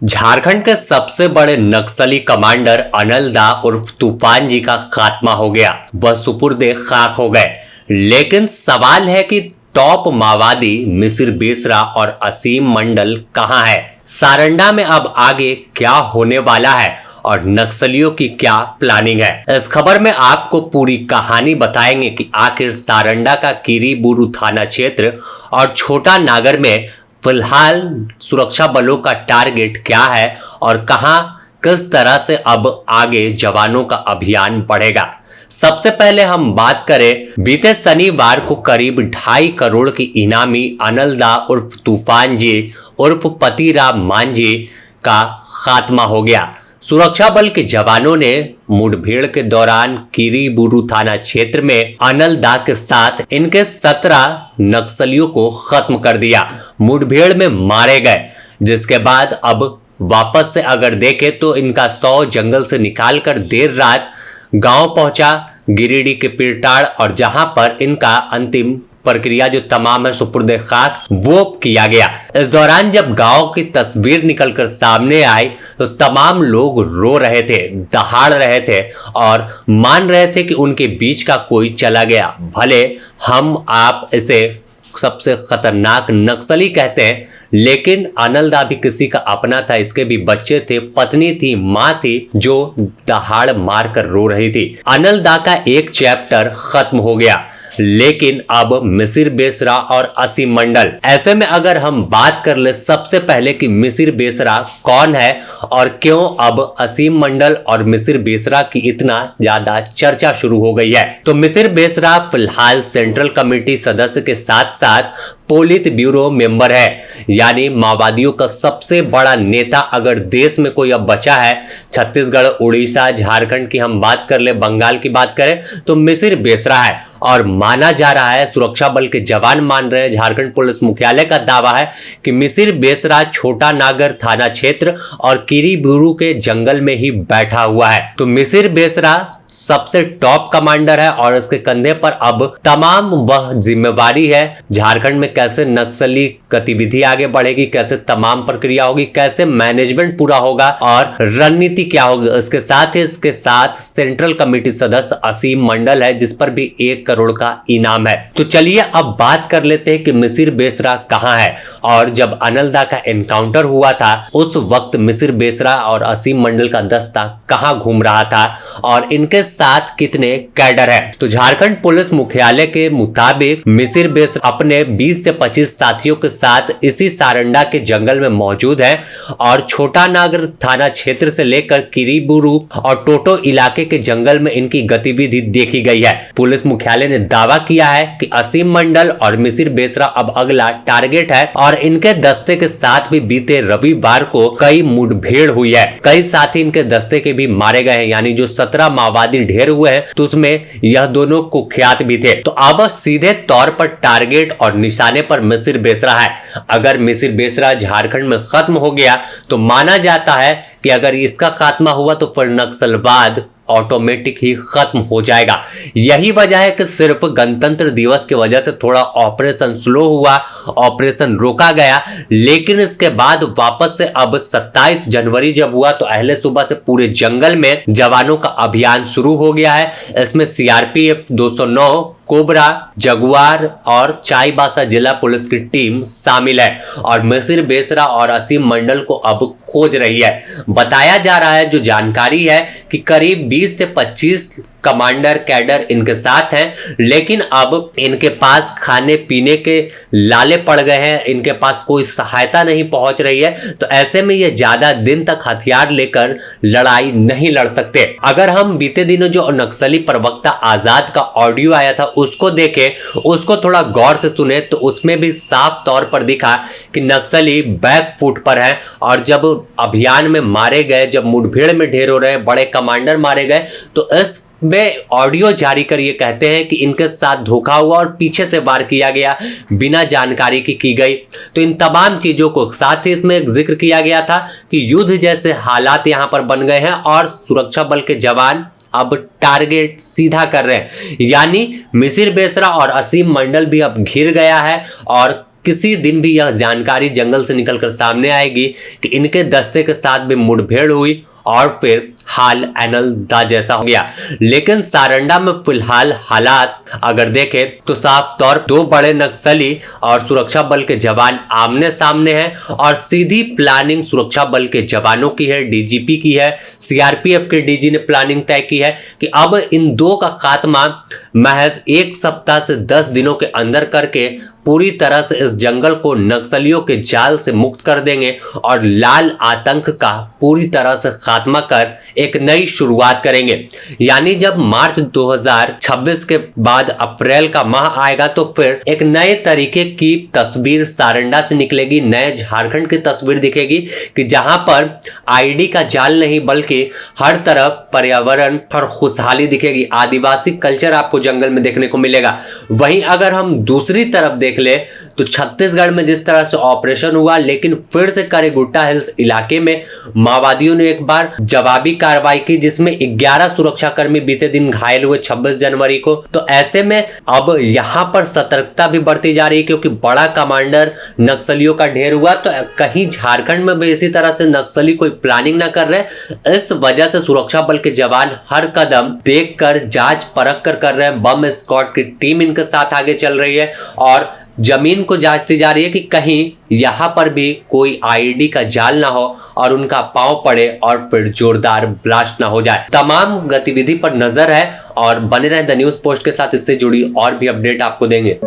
झारखंड के सबसे बड़े नक्सली कमांडर अनिल दा उर्फ तूफान जी का खात्मा हो गया। वह सुपुर्दे खाक हो गए। लेकिन सवाल है कि टॉप माओवादी मिसिर बेसरा और असीम मंडल कहां है? सारंडा में अब आगे क्या होने वाला है और नक्सलियों की क्या प्लानिंग है? इस खबर में आपको पूरी कहानी बताएंगे कि आखिर सारंडा का किरीबुरू थाना क्षेत्र और छोटा नागर में फिलहाल सुरक्षा बलों का टारगेट क्या है और कहां किस तरह से अब आगे जवानों का अभियान बढ़ेगा। सबसे पहले हम बात करें, बीते शनिवार को करीब 2.5 करोड़ की इनामी अनिल दा उर्फ तूफान जी उर्फ पतिराम मांझी का खात्मा हो गया। सुरक्षा बल के जवानों ने मुठभेड़ के दौरान किरीबुरू थाना क्षेत्र में अनिल दा के साथ इनके 17 नक्सलियों को खत्म कर दिया। मुठभेड़ में मारे गए, जिसके बाद अब वापस से अगर देखें तो इनका 100 जंगल से निकालकर देर रात गांव पहुंचा गिरिडीह के पीरटाड़, और जहां पर इनका अंतिम प्रक्रिया जो तमाम है सुपुर्दे खाक वो किया गया। इस दौरान जब गांव की तस्वीर निकलकर सामने आई तो तमाम लोग रो रहे थे, दहाड़ रहे थे और मान रहे थे कि उनके बीच का कोई चला गया। भले हम आप इसे सबसे खतरनाक नक्सली कहते हैं, लेकिन अनिल दा भी किसी का अपना था। इसके भी बच्चे थे, पत्नी थी, मां थी जो दहाड़ मारकर रो रही थी। अनिल दा का एक चैप्टर खत्म हो गया, लेकिन अब मिसिर बेसरा और असीम मंडल। ऐसे में अगर हम बात कर ले सबसे पहले कि मिसिर बेसरा कौन है और क्यों अब असीम मंडल और मिसिर बेसरा की इतना ज्यादा चर्चा शुरू हो गई है, तो मिसिर बेसरा फिलहाल सेंट्रल कमेटी सदस्य के साथ साथ पोलित ब्यूरो मेंबर है, यानी माओवादियों का सबसे बड़ा नेता अगर देश में कोई अब बचा है, छत्तीसगढ़, उड़ीसा, झारखंड की हम बात कर ले, बंगाल की बात करें तो मिसिर बेसरा है। और माना जा रहा है, सुरक्षा बल के जवान मान रहे हैं, झारखंड पुलिस मुख्यालय का दावा है कि मिसिर बेसरा छोटा नागर थाना क्षेत्र और किरीबुरू के जंगल में ही बैठा हुआ है। तो मिसिर बेसरा सबसे टॉप कमांडर है और इसके कंधे पर अब तमाम वह जिम्मेवारी है। झारखंड में कैसे नक्सली गतिविधि आगे बढ़ेगी, कैसे तमाम प्रक्रिया होगी, कैसे मैनेजमेंट पूरा होगा और रणनीति क्या होगी। इसके साथ सेंट्रल कमेटी सदस्य असीम मंडल है, जिस पर भी 1 करोड़ का इनाम है। तो चलिए अब बात कर लेते हैं कि मिसिर बेसरा कहां है और जब अनिल दा का एनकाउंटर हुआ था उस वक्त मिसिर बेसरा और असीम मंडल का दस्ता कहां घूम रहा था और इनके साथ कितने कैडर है। तो झारखंड पुलिस मुख्यालय के मुताबिक मिसिर बेसरा अपने 20 से 25 साथियों के साथ इसी सारंडा के जंगल में मौजूद है और छोटा नागर थाना क्षेत्र से लेकर किरीबुरू और टोटो इलाके के जंगल में इनकी गतिविधि देखी गई है। पुलिस मुख्यालय ने दावा किया है कि असीम मंडल और मिसिर बेसरा अब अगला टारगेट है और इनके दस्ते के साथ भी बीते रविवार को कई मुठभेड़ हुई है। कई साथी इनके दस्ते के भी मारे गए हैं, यानी जो 17 माओवादी ढेर हुए हैं तो उसमें यह दोनों कुख्यात भी थे। तो अब सीधे तौर पर टारगेट और निशाने पर मिसिर बेसरा है। अगर मिसिर बेसरा झारखंड में खत्म हो गया तो माना जाता है कि अगर इसका खात्मा हुआ तो फिर नक्सलवाद ऑटोमेटिक ही खत्म हो जाएगा। यही वजह है कि सिर्फ गणतंत्र दिवस की वजह से थोड़ा ऑपरेशन स्लो हुआ, ऑपरेशन रोका गया, लेकिन इसके बाद वापस से अब 27 जनवरी जब हुआ तो अहले सुबह से पूरे जंगल में जवानों का अभियान शुरू हो गया है। इसमें सीआरपीएफ 209, कोबरा, जगुआर और चाईबासा जिला पुलिस की टीम शामिल है और मिसिर बेसरा और असीम मंडल को अब खोज रही है। बताया जा रहा है, जो जानकारी है कि करीब 20 से 25 कमांडर कैडर इनके साथ हैं, लेकिन अब इनके पास खाने पीने के लाले पड़ गए हैं, इनके पास कोई सहायता नहीं पहुंच रही है। तो ऐसे में ये ज्यादा दिन तक हथियार लेकर लड़ाई नहीं लड़ सकते। अगर हम बीते दिनों जो नक्सली प्रवक्ता आजाद का ऑडियो आया था उसको देखें, उसको थोड़ा गौर से सुने, तो उसमें भी साफ तौर पर दिखा कि नक्सली बैक फुट पर है और जब अभियान में मारे गए, जब मुठभेड़ में ढेर हो रहे बड़े कमांडर मारे गए, तो इस में ऑडियो जारी कर ये कहते हैं कि इनके साथ धोखा हुआ और पीछे से वार किया गया, बिना जानकारी की गई। तो इन तमाम चीजों को साथ ही इसमें एक जिक्र किया गया था कि युद्ध जैसे हालात यहां पर बन गए हैं और सुरक्षा बल के जवान अब टारगेट सीधा कर रहे हैं, यानी मिसिर बेसरा और असीम मंडल भी अब घिर गया है और किसी दिन भी यह जानकारी जंगल से निकलकर सामने आएगी कि इनके दस्ते के साथ भी मुठभेड़ हुई और फिर हाल अनलदा जैसा हो गया। लेकिन सारंडा में फिलहाल हालात अगर देखें तो साफ तौर 2 बड़े नक्सली और सुरक्षा बल के जवान आमने सामने हैं और सीधी प्लानिंग सुरक्षा बल के जवानों की है, डीजीपी की है, सीआरपीएफ के डीजी ने प्लानिंग तय की है कि अब इन 2 का खात्मा महज 1 सप्ताह से 10 दिनों के अंदर करके पूरी तरह से इस जंगल को नक्सलियों के जाल से मुक्त कर देंगे और लाल आतंक का पूरी तरह से खात्मा कर एक नई शुरुआत करेंगे। यानी जब मार्च 2026 के बाद अप्रैल का माह आएगा तो फिर एक नए तरीके की तस्वीर सारंडा से निकलेगी, नए झारखंड की तस्वीर दिखेगी कि जहां पर आईडी का जाल नहीं बल्कि हर तरफ पर्यावरण और खुशहाली दिखेगी, आदिवासी कल्चर आपको जंगल में देखने को मिलेगा। वहीं अगर हम दूसरी तरफ देख ले तो छत्तीसगढ़ में जिस तरह से ऑपरेशन हुआ, लेकिन फिर से करेगुट्टा हिल्स इलाके में माओवादियों ने एक बार जवाबी कार्रवाई की जिसमें 11 सुरक्षाकर्मी बीते दिन घायल हुए 26 जनवरी को। तो ऐसे में अब यहां पर सतर्कता भी बढ़ती जा रही है क्योंकि बड़ा कमांडर नक्सलियों का ढेर हुआ। तो कहीं झारखंड में भी इसी तरह से नक्सली कोई प्लानिंग ना कर रहे, इस वजह से सुरक्षा बल के जवान हर कदम देखकर जांच परख कर रहे हैं। बम स्क्वाड की टीम इनके साथ आगे चल रही है और जमीन को जांचती जा रही है कि कहीं यहां पर भी कोई आईडी का जाल ना हो और उनका पांव पड़े और फिर जोरदार ब्लास्ट ना हो जाए। तमाम गतिविधि पर नजर है और बने रहें द न्यूज पोस्ट के साथ, इससे जुड़ी और भी अपडेट आपको देंगे।